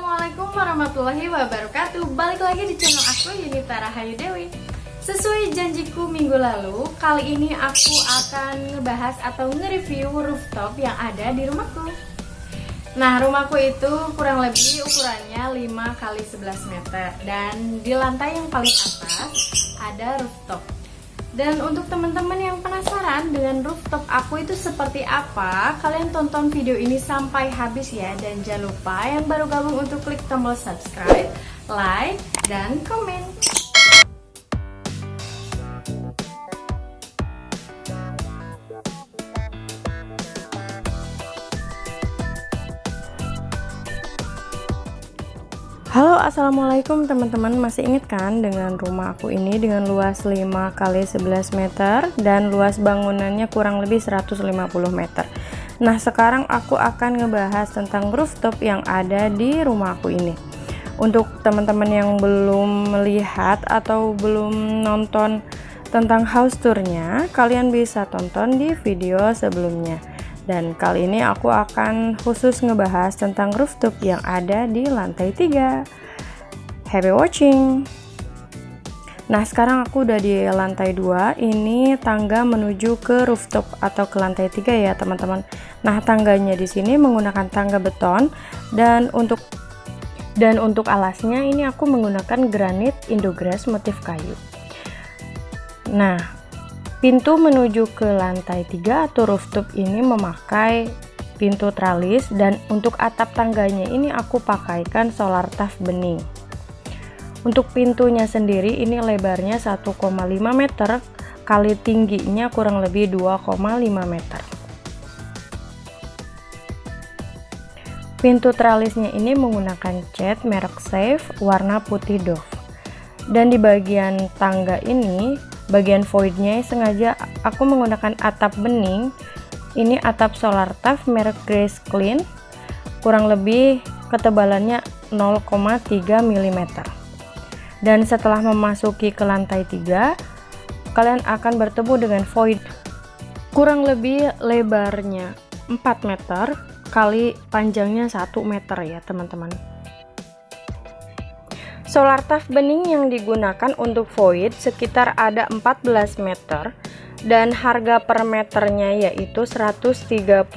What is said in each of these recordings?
Assalamualaikum warahmatullahi wabarakatuh. Balik lagi di channel aku, Yunita Rahayu Dewi. Sesuai janjiku minggu lalu, kali ini aku akan ngebahas atau nge-review rooftop yang ada di rumahku. Nah, rumahku itu kurang lebih ukurannya 5 x 11 meter. Dan di lantai yang paling atas ada rooftop. Dan untuk teman-teman yang penasaran dengan rooftop aku itu seperti apa, kalian tonton video ini sampai habis ya. Dan jangan lupa yang baru gabung untuk klik tombol subscribe, like, dan komen. Halo, assalamualaikum teman-teman. Masih ingat kan dengan rumah aku ini dengan luas 5 x 11 meter dan luas bangunannya kurang lebih 150 meter. Nah, sekarang aku akan ngebahas tentang rooftop yang ada di rumah aku ini. Untuk teman-teman yang belum melihat atau belum nonton tentang house tournya, kalian bisa tonton di video sebelumnya. Dan kali ini aku akan khusus ngebahas tentang rooftop yang ada di lantai 3. Happy watching. Nah, sekarang aku udah di lantai 2. Ini tangga menuju ke rooftop atau ke lantai 3 ya, teman-teman. Nah, tangganya di sini menggunakan tangga beton dan untuk alasnya ini aku menggunakan granit Indogras motif kayu. Nah, pintu menuju ke lantai 3 atau rooftop ini memakai pintu tralis, dan untuk atap tangganya ini aku pakaikan solar tuf bening. Untuk pintunya sendiri ini lebarnya 1,5 meter kali tingginya kurang lebih 2,5 meter. Pintu tralisnya ini menggunakan cat merek Safe warna putih Dove. Dan di bagian tangga ini, bagian voidnya sengaja aku menggunakan atap bening. Ini atap solar tuf merek Grace Clean, kurang lebih ketebalannya 0,3 mm. Dan setelah memasuki ke lantai 3, kalian akan bertemu dengan void kurang lebih lebarnya 4 meter kali panjangnya 1 meter ya, teman-teman. Solar tuf bening yang digunakan untuk void sekitar ada 14 meter dan harga per meternya yaitu Rp130.000.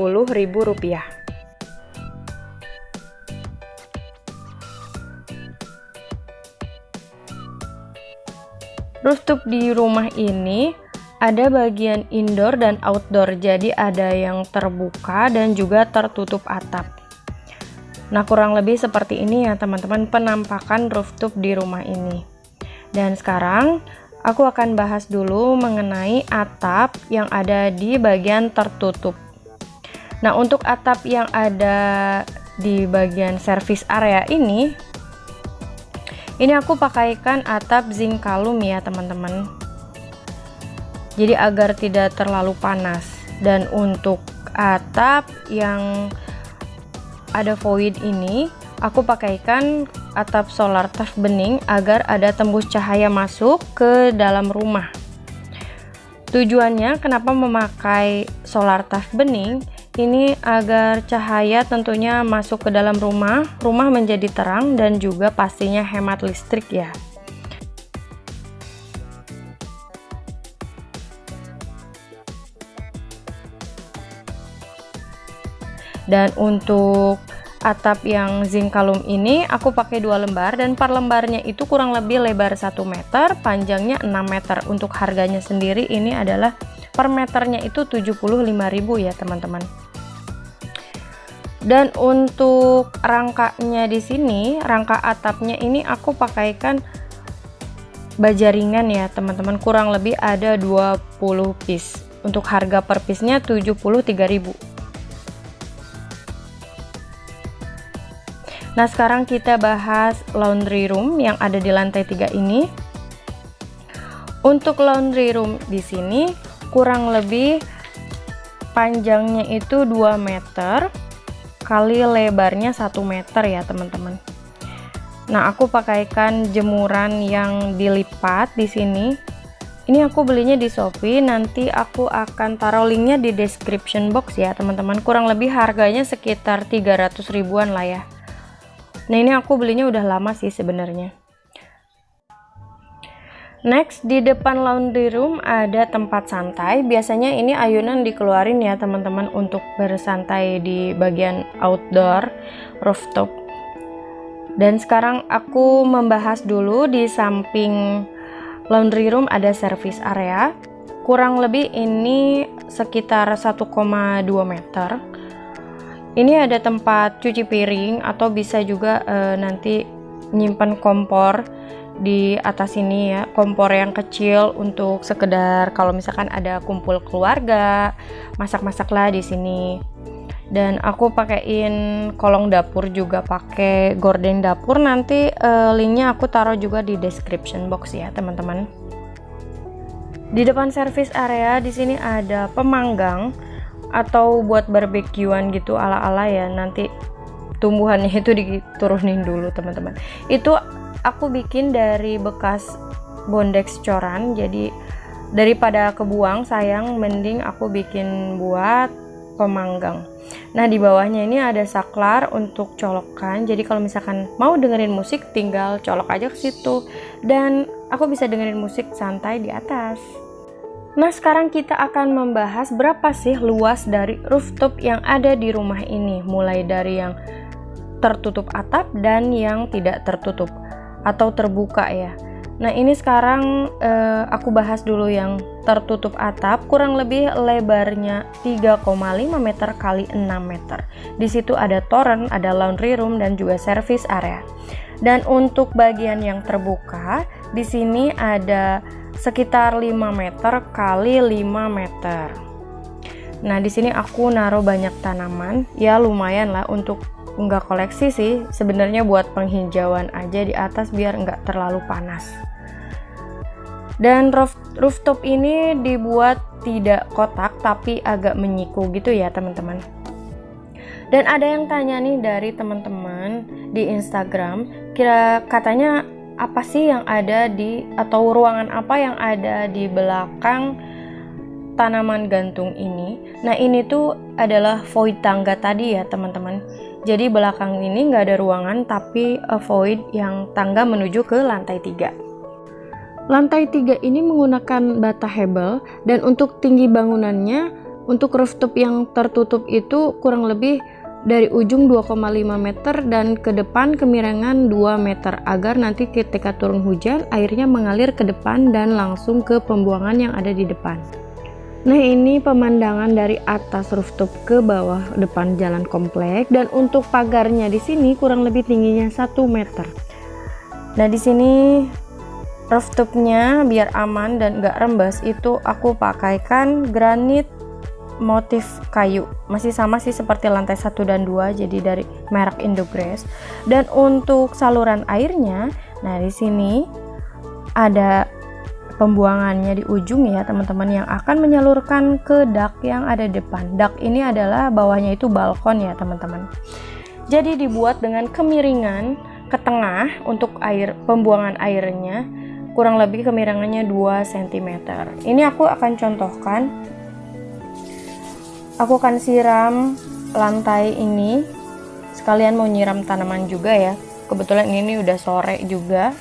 Rooftop di rumah ini ada bagian indoor dan outdoor, jadi ada yang terbuka dan juga tertutup atap. Nah, kurang lebih seperti ini ya teman-teman penampakan rooftop di rumah ini. Dan sekarang aku akan bahas dulu mengenai atap yang ada di bagian tertutup. Nah, untuk atap yang ada di bagian service area ini aku pakaikan atap zinc kalum ya teman-teman. Jadi agar tidak terlalu panas. Dan untuk atap yang ada void ini aku pakaikan atap solar tuf bening agar ada tembus cahaya masuk ke dalam rumah. Tujuannya kenapa memakai solar tuf bening ini agar cahaya tentunya masuk ke dalam rumah menjadi terang dan juga pastinya hemat listrik ya. Dan untuk atap yang zinc kalum ini aku pakai 2 lembar dan per lembarnya itu kurang lebih lebar 1 meter, panjangnya 6 meter. Untuk harganya sendiri ini adalah per meternya itu Rp75.000 ya teman-teman. Dan untuk rangkanya di sini, rangka atapnya ini aku pakaikan baja ringan ya teman-teman, kurang lebih ada 20 piece. Untuk harga per piece-nya Rp73.000. Nah, sekarang kita bahas laundry room yang ada di lantai 3 ini. Untuk laundry room di sini kurang lebih panjangnya itu 2 meter kali lebarnya 1 meter ya teman-teman. Nah, aku pakaikan jemuran yang dilipat di sini. Ini aku belinya di Shopee, nanti aku akan taruh linknya di description box ya teman-teman. Kurang lebih harganya sekitar 300 ribuan lah ya. Nah, ini aku belinya udah lama sih sebenarnya. Next, di depan laundry room ada tempat santai. Biasanya ini ayunan dikeluarin ya teman-teman untuk bersantai di bagian outdoor rooftop. Dan sekarang aku membahas dulu di samping laundry room ada service area. Kurang lebih ini sekitar 1,2 meter. Ini ada tempat cuci piring atau bisa juga nanti nyimpan kompor di atas ini ya, kompor yang kecil untuk sekedar kalau misalkan ada kumpul keluarga, masak-masak lah di sini. Dan aku pakein kolong dapur juga pakai gorden dapur, nanti linknya aku taruh juga di description box ya teman-teman. Di depan service area di sini ada pemanggang atau buat barbekyuan gitu ala-ala ya, nanti tumbuhannya itu diturunin dulu teman-teman. Itu aku bikin dari bekas bondex coran, jadi daripada kebuang sayang, mending aku bikin buat pemanggang. Nah, di bawahnya ini ada saklar untuk colokan, jadi kalau misalkan mau dengerin musik tinggal colok aja ke situ, dan aku bisa dengerin musik santai di atas. Nah, sekarang kita akan membahas berapa sih luas dari rooftop yang ada di rumah ini, mulai dari yang tertutup atap dan yang tidak tertutup atau terbuka ya. Nah, ini sekarang aku bahas dulu yang tertutup atap. Kurang lebih lebarnya 3,5 meter kali 6 meter. Di situ ada toren, ada laundry room dan juga service area. Dan untuk bagian yang terbuka, di sini ada sekitar 5 meter kali 5 meter. Nah, di sini aku naruh banyak tanaman, ya lumayan lah untuk nggak koleksi sih, sebenarnya buat penghijauan aja di atas biar nggak terlalu panas. Dan rooftop ini dibuat tidak kotak tapi agak menyiku gitu ya teman-teman. Dan ada yang tanya nih dari teman-teman di Instagram, kira katanya apa sih yang ada di atau ruangan apa yang ada di belakang tanaman gantung ini. Nah, ini tuh adalah void tangga tadi ya teman-teman. Jadi belakang ini nggak ada ruangan tapi void yang tangga menuju ke lantai 3. Lantai 3 ini menggunakan bata hebel, dan untuk tinggi bangunannya untuk rooftop yang tertutup itu kurang lebih dari ujung 2,5 meter dan ke depan kemiringan 2 meter agar nanti ketika turun hujan airnya mengalir ke depan dan langsung ke pembuangan yang ada di depan. Nah, ini pemandangan dari atas rooftop ke bawah depan jalan komplek, dan untuk pagarnya di sini kurang lebih tingginya 1 meter. Nah, di sini rooftopnya biar aman dan gak rembes itu aku pakaikan granit motif kayu, masih sama sih seperti lantai 1 dan 2, jadi dari merek Indogress. Dan untuk saluran airnya, nah di sini ada pembuangannya di ujung ya teman-teman, yang akan menyalurkan ke dak yang ada di depan. Dak ini adalah bawahnya itu balkon ya teman-teman. Jadi dibuat dengan kemiringan ke tengah untuk air pembuangan airnya, kurang lebih kemiringannya 2 cm. Ini aku akan contohkan. Aku akan siram lantai ini, sekalian mau nyiram tanaman juga ya. Kebetulan ini udah sore juga.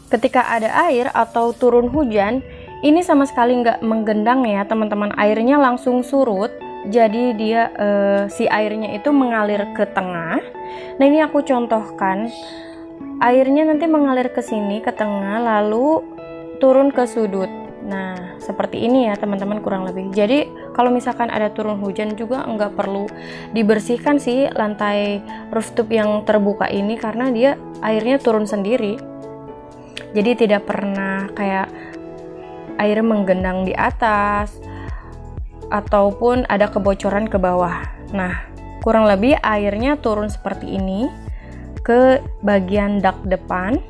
Ketika ada air atau turun hujan, ini sama sekali nggak menggendang ya teman-teman, airnya langsung surut. Jadi dia si airnya itu mengalir ke tengah. Nah, ini aku contohkan, airnya nanti mengalir ke sini ke tengah lalu turun ke sudut. Nah, seperti ini ya teman-teman kurang lebih. Jadi kalau misalkan ada turun hujan juga nggak perlu dibersihkan sih lantai rooftop yang terbuka ini, karena dia airnya turun sendiri. Jadi tidak pernah kayak air menggenang di atas ataupun ada kebocoran ke bawah. Nah, kurang lebih airnya turun seperti ini ke bagian dak depan.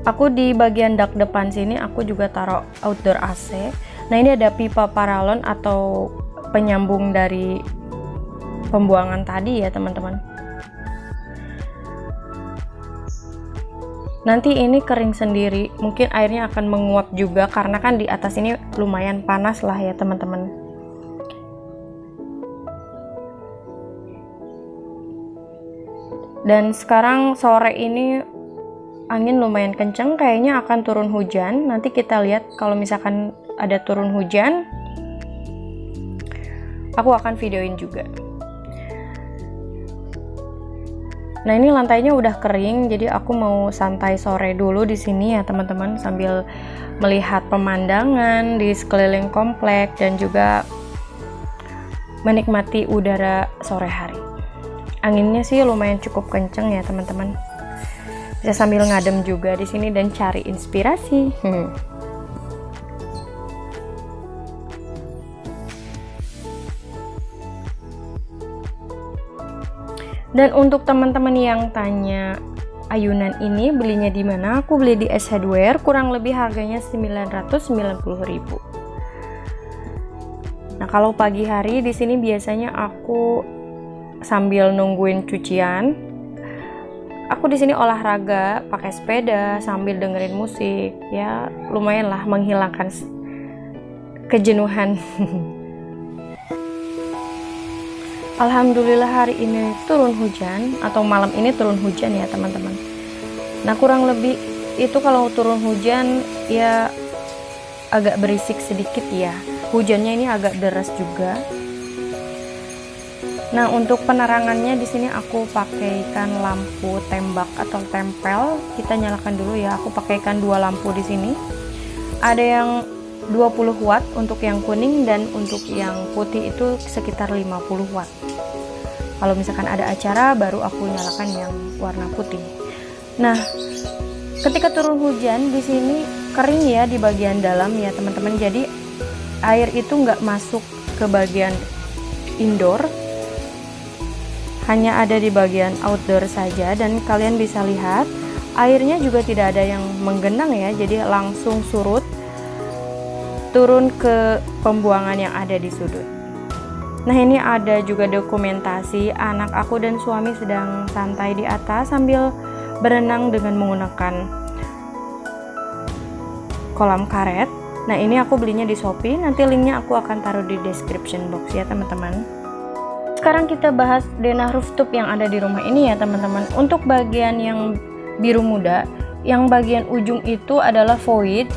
Aku di bagian dak depan sini aku juga taruh outdoor AC. Nah, ini ada pipa paralon atau penyambung dari pembuangan tadi ya teman-teman. Nanti ini kering sendiri, mungkin airnya akan menguap juga karena kan di atas ini lumayan panas lah ya teman-teman. Dan sekarang sore ini angin lumayan kenceng, kayaknya akan turun hujan. Nanti kita lihat kalau misalkan ada turun hujan, aku akan videoin juga. Nah, ini lantainya udah kering, jadi aku mau santai sore dulu di sini ya teman-teman, sambil melihat pemandangan di sekeliling komplek dan juga menikmati udara sore hari. Anginnya sih lumayan cukup kenceng ya teman-teman. Bisa sambil ngadem juga di sini dan cari inspirasi. Dan untuk teman-teman yang tanya ayunan ini belinya di mana, aku beli di S Hardware, kurang lebih harganya 990.000. Nah, kalau pagi hari di sini biasanya aku sambil nungguin cucian, aku di sini olahraga pakai sepeda sambil dengerin musik, ya lumayan lah menghilangkan kejenuhan. Alhamdulillah hari ini turun hujan, atau malam ini turun hujan ya teman-teman. Nah, kurang lebih itu kalau turun hujan ya agak berisik sedikit ya. Hujannya ini agak deras juga. Nah, untuk penerangannya di sini aku pakaikan lampu tembak atau tempel. Kita nyalakan dulu ya. Aku pakaikan 2 lampu di sini. Ada yang 20 watt untuk yang kuning, dan untuk yang putih itu sekitar 50 watt. Kalau misalkan ada acara baru aku nyalakan yang warna putih. Nah, ketika turun hujan di sini kering ya di bagian dalam ya teman-teman. Jadi air itu nggak masuk ke bagian indoor, hanya ada di bagian outdoor saja. Dan kalian bisa lihat airnya juga tidak ada yang menggenang ya, jadi langsung surut turun ke pembuangan yang ada di sudut. Nah, ini ada juga dokumentasi anak aku dan suami sedang santai di atas sambil berenang dengan menggunakan kolam karet. Nah, ini aku belinya di Shopee, nanti linknya aku akan taruh di description box ya teman-teman. Sekarang kita bahas denah rooftop yang ada di rumah ini ya teman-teman. Untuk bagian yang biru muda, yang bagian ujung itu adalah void,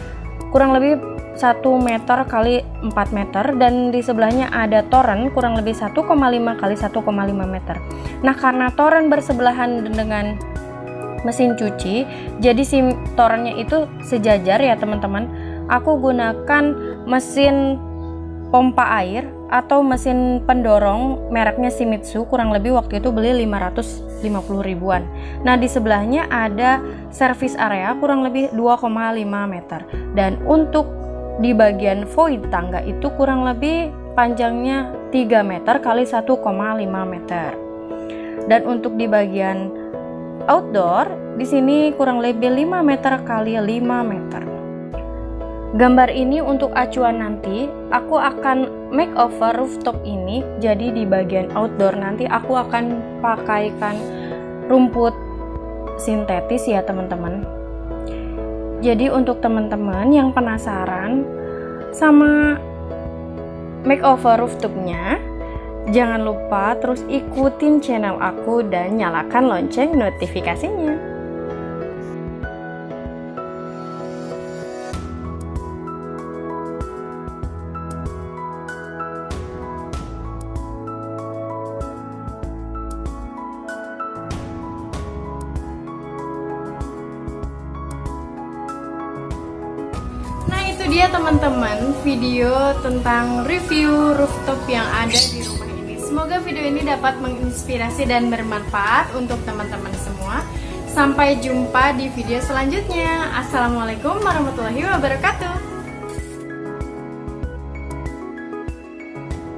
kurang lebih 1 meter kali 4 meter, dan di sebelahnya ada toren kurang lebih 1,5 kali 1,5 meter. Nah, karena toren bersebelahan dengan mesin cuci, jadi si torennya itu sejajar ya teman-teman. Aku gunakan mesin pompa air atau mesin pendorong mereknya Shimizu, kurang lebih waktu itu beli 550 ribuan. Nah, di sebelahnya ada service area kurang lebih 2,5 meter, dan untuk di bagian void tangga itu kurang lebih panjangnya 3 meter kali 1,5 meter. Dan untuk di bagian outdoor di sini kurang lebih 5 meter kali 5 meter. Gambar ini untuk acuan nanti aku akan makeover rooftop ini. Jadi di bagian outdoor nanti aku akan pakaikan rumput sintetis ya teman-teman. Jadi untuk teman-teman yang penasaran sama makeover rooftopnya, jangan lupa terus ikutin channel aku dan nyalakan lonceng notifikasinya. Itu dia teman-teman video tentang review rooftop yang ada di rumah ini. Semoga video ini dapat menginspirasi dan bermanfaat untuk teman-teman semua. Sampai jumpa di video selanjutnya. Assalamualaikum warahmatullahi wabarakatuh.